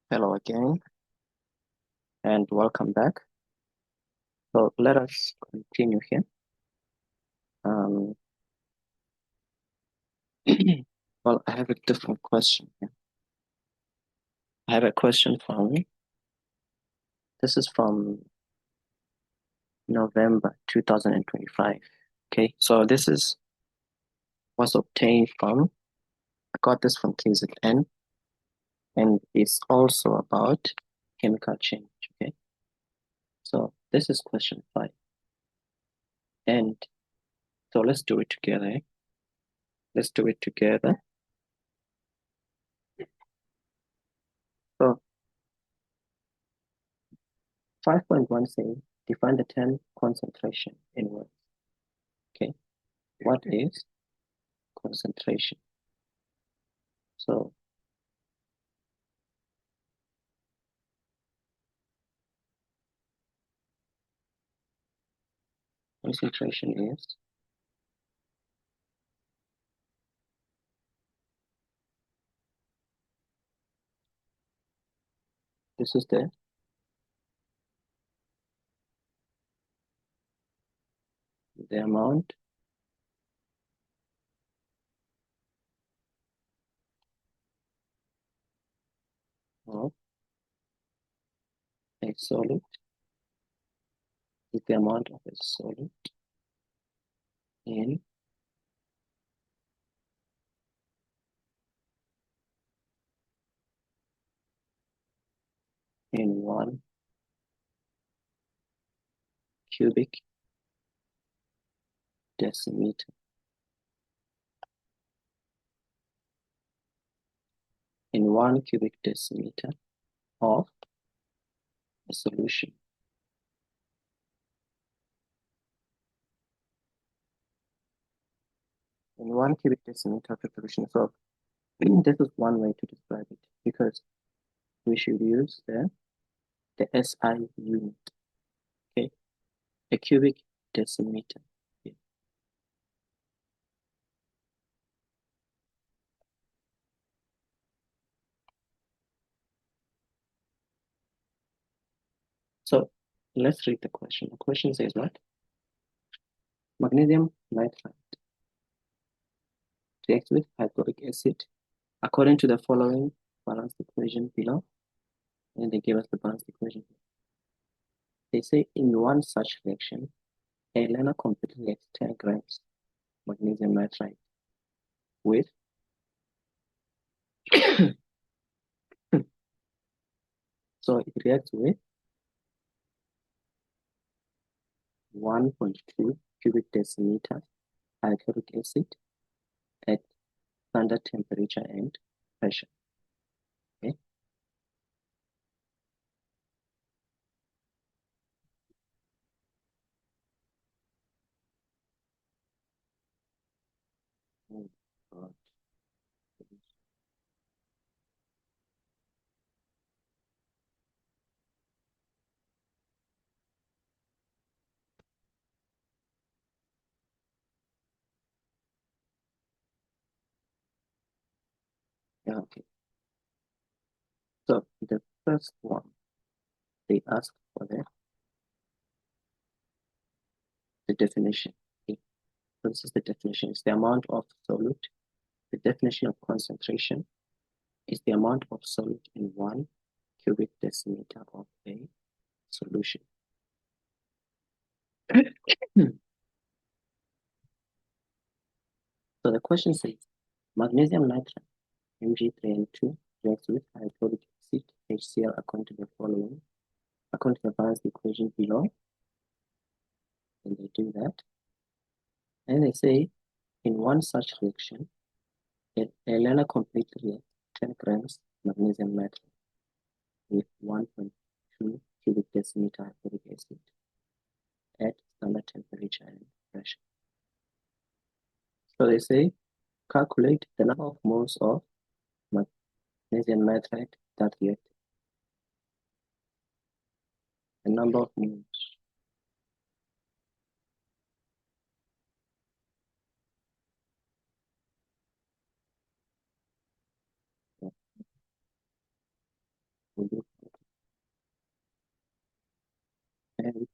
Hello again, and welcome back. So let us continue here. Um, well, I have a different question here. I have a question this is from November 2025. Okay, so was obtained I got this from KZN, and it's also about chemical change. Okay, so this is question 5. And so let's do it together. Let's do it together. So 5.1 says define the term concentration in words. Okay, what is concentration? So concentration is this is the amount of a solid, is the amount of a solid in one cubic decimeter. In 1 cubic decimeter of a solution. In 1 cubic decimeter of a solution. So this is one way to describe it, because we should use the SI unit. Okay, a cubic decimeter. Okay. So let's read the question. The question says what? Magnesium nitrate reacts with hydrochloric acid according to the following balanced equation below. And they give us the balanced equation. They say in one such reaction, a learner completely reacts 10 grams magnesium nitrate with so it reacts with 1.2 cubic decimeter hydrochloric acid at standard temperature and pressure. Okay. Oh, God. Yeah, okay. So the first one, they ask for the definition. Okay. So this is the definition. It's the amount of solute. The definition of concentration is the amount of solute in 1 cubic decimeter of a solution. So the question says, magnesium nitrate, Mg3N2, reacts with hydrochloric acid, HCl, according to the following, according to the balanced equation below. And they do that. And they say, in one such reaction, a learner completely reacts 10 grams magnesium nitrate with 1.2 cubic decimeter hydrochloric acid at standard temperature and pressure. So they say, calculate the number of moles of magnesium nitrate that react. The number of moles. will be 40. And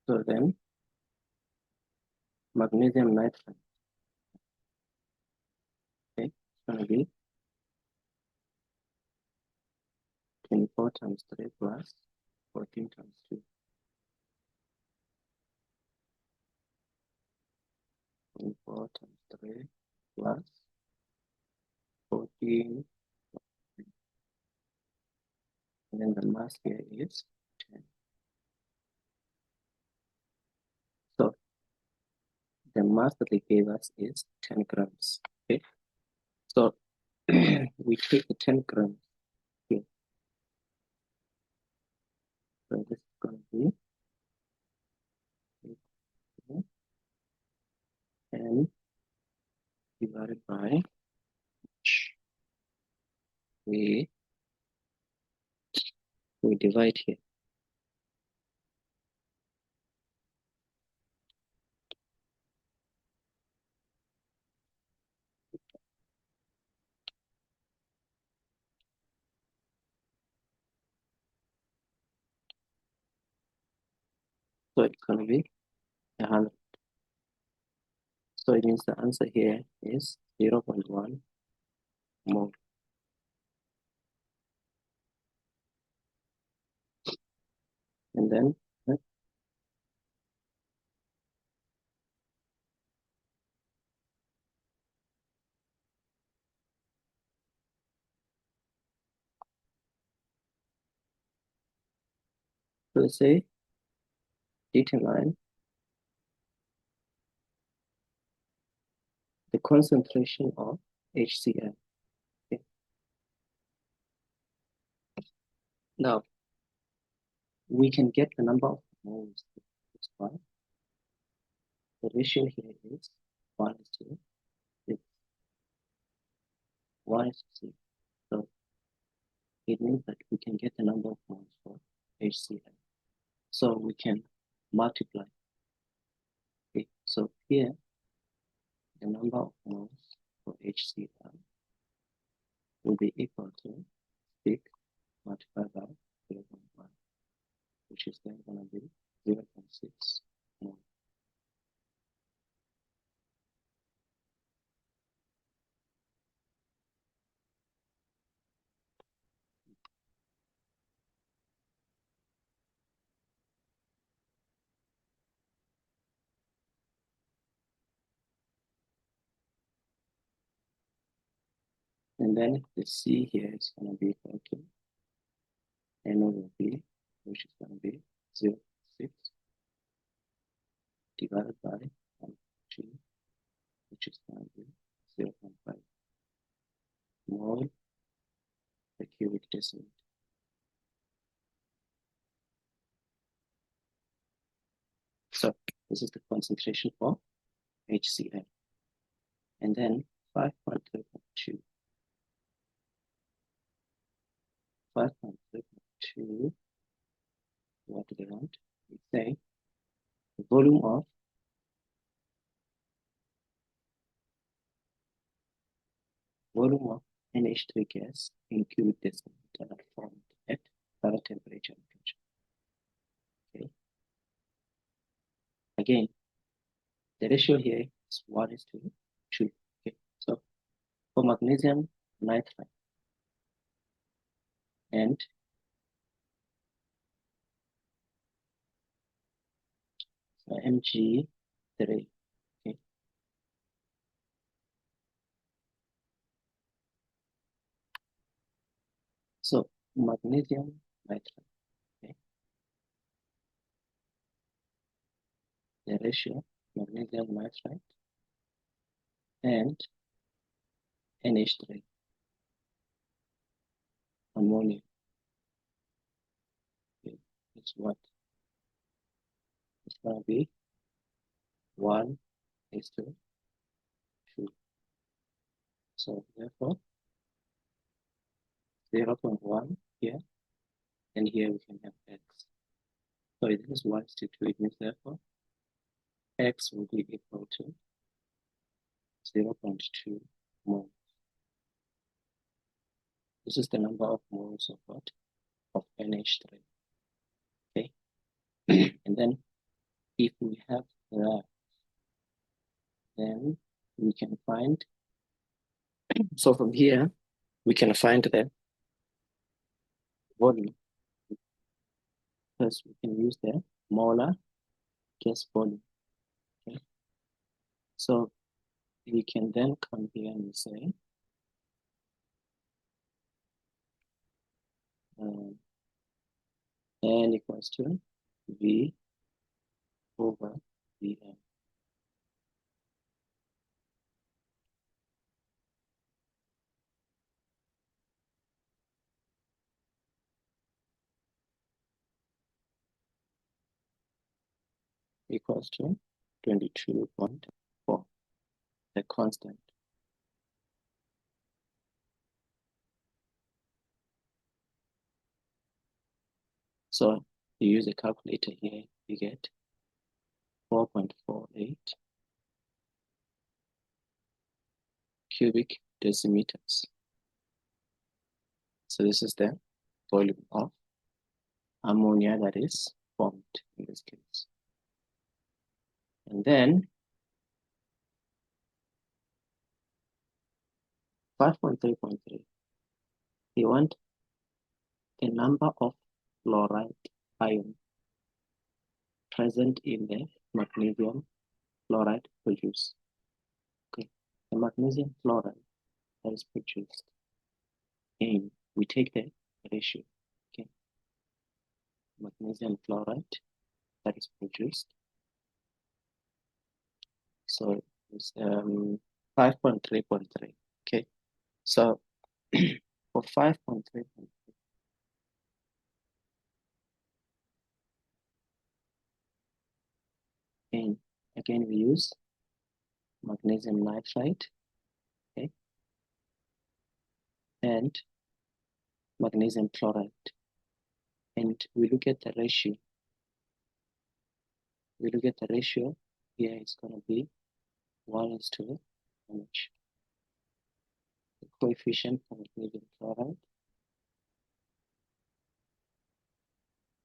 so then magnesium nitrate, okay, it's going to be 24 times 3 plus 14 times 2. 24 times 3 plus 14. And then the mass here is 10. So the mass that they gave us is 10 grams. Okay. So we take the 10 grams here. So this is going to be 10 divided by we divide here. So it's going to be 100. So it means the answer here is 0.1 mole. And then so let's say determine the concentration of HCl. Okay. Now we can get the number of moles. That's why the ratio here is 1:6. 1:6. So it means that we can get the number of moles for HCl. So we can multiply. Okay. So here the number of moles for HCl will be equal to 6 multiplied by 0.1, which is then going to be 0.6 mole. And then the C here is going to be equal to N over B, which is going to be 0.6 divided by 1.2, which is going to be 0.5 mole per cubic decimeter. So this is the concentration for HCl. And then 5.3.2. 5.3.2, what do they want? We say the volume of NH3 gas in cubic decimeter formed at current temperature and pressure. Okay. Again, the ratio here is 1:2. Okay. So for magnesium nitride and Mg3. Okay. So magnesium nitride. Okay. The ratio magnesium nitride and NH3 ammonia. Okay. It's what? It's going to be 1:2. So therefore 0.1 here, and here we can have x. So this is 1:2. It means therefore x will be equal to 0.2 moles. This is the number of moles of what? Of NH3. Okay. And then if we have that, then we can find, so from here, we can find the volume. First, we can use the molar gas volume. Okay. So we can then come here and say, N equals to V over Vm. Equals to 22.4, the constant. So you use a calculator here, you get 4.48 cubic decimeters. So this is the volume of ammonia that is formed in this case. And then 5.3.3, you want the number of fluoride ions present in the magnesium fluoride produced. Okay, the magnesium fluoride that is produced, and we take the ratio. Okay, magnesium fluoride that is produced. So it's 5.3.3. Okay, so for 5.3.3, and again we use magnesium nitride, okay, and magnesium chloride, and we look at the ratio. We look at the ratio here. It's going to be 1:1. The coefficient for magnesium chloride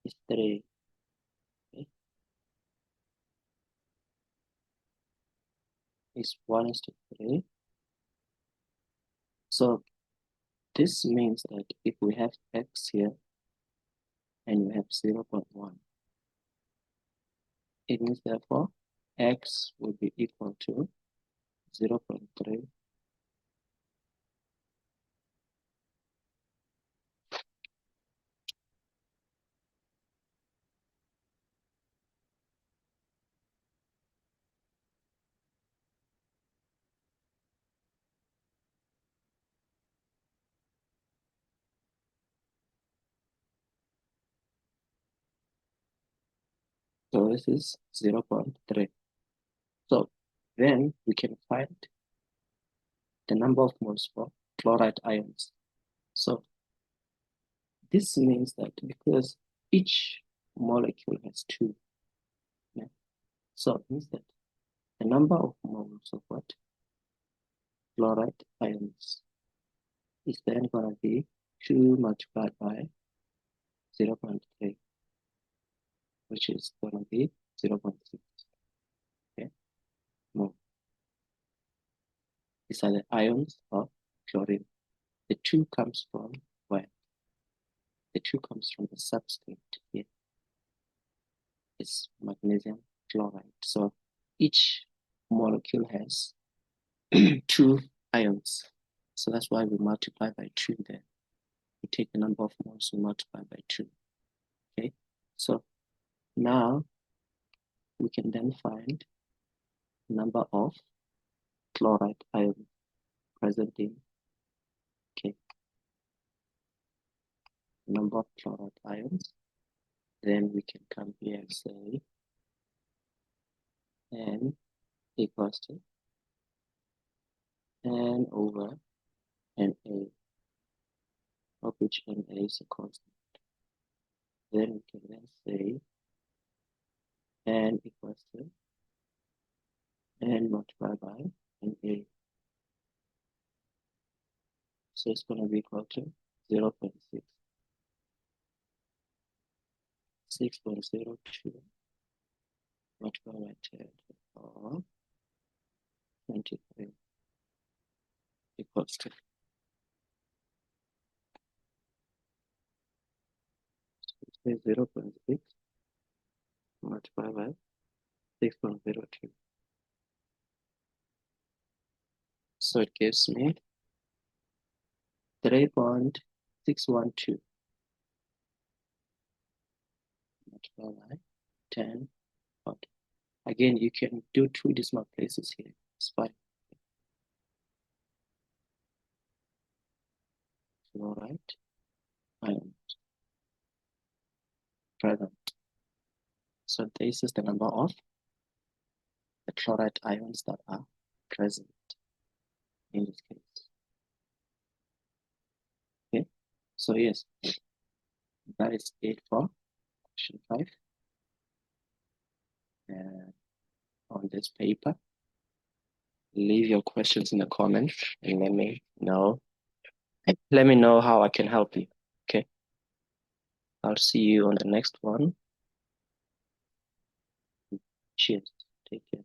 is 3. Okay, it's 1:3. So this means that if we have X here and we have 0.1, it means therefore X will be equal to 0.3 . So this is 0.3. So then we can find the number of moles for chloride ions. So this means that because each molecule has 2, yeah, so it means that the number of moles of what? Chloride ions is then going to be 2 multiplied by 0.3, which is going to be 0.6. Okay, mole. These are the ions of chlorine. The 2 comes from where? The 2 comes from the substrate here. It's magnesium chloride. So each molecule has 2 ions. So that's why we multiply by 2 there. We take the number of moles, we multiply by 2. Okay, so now we can then find the number of chloride ions present in, okay, number of chloride ions. Then we can come here and say N equals to N over Na, of which Na is a constant. Then we can then say N equals to N multiplied by Na. So it's going to be equal to 0.6. 6.02 multiplied by 10 or 23 equals to 0.6 multiplied by 6.02. So it gives me 3.612 multiplied by 10. Okay. Again, you can do 2 decimal places here. It's fine. All right. And present. So this is the number of the chloride ions that are present in this case. Okay. So yes, that is it for question 5. On this paper. Leave your questions in the comments and let me know. Let me know how I can help you. Okay. I'll see you on the next one. Cheers. Take care.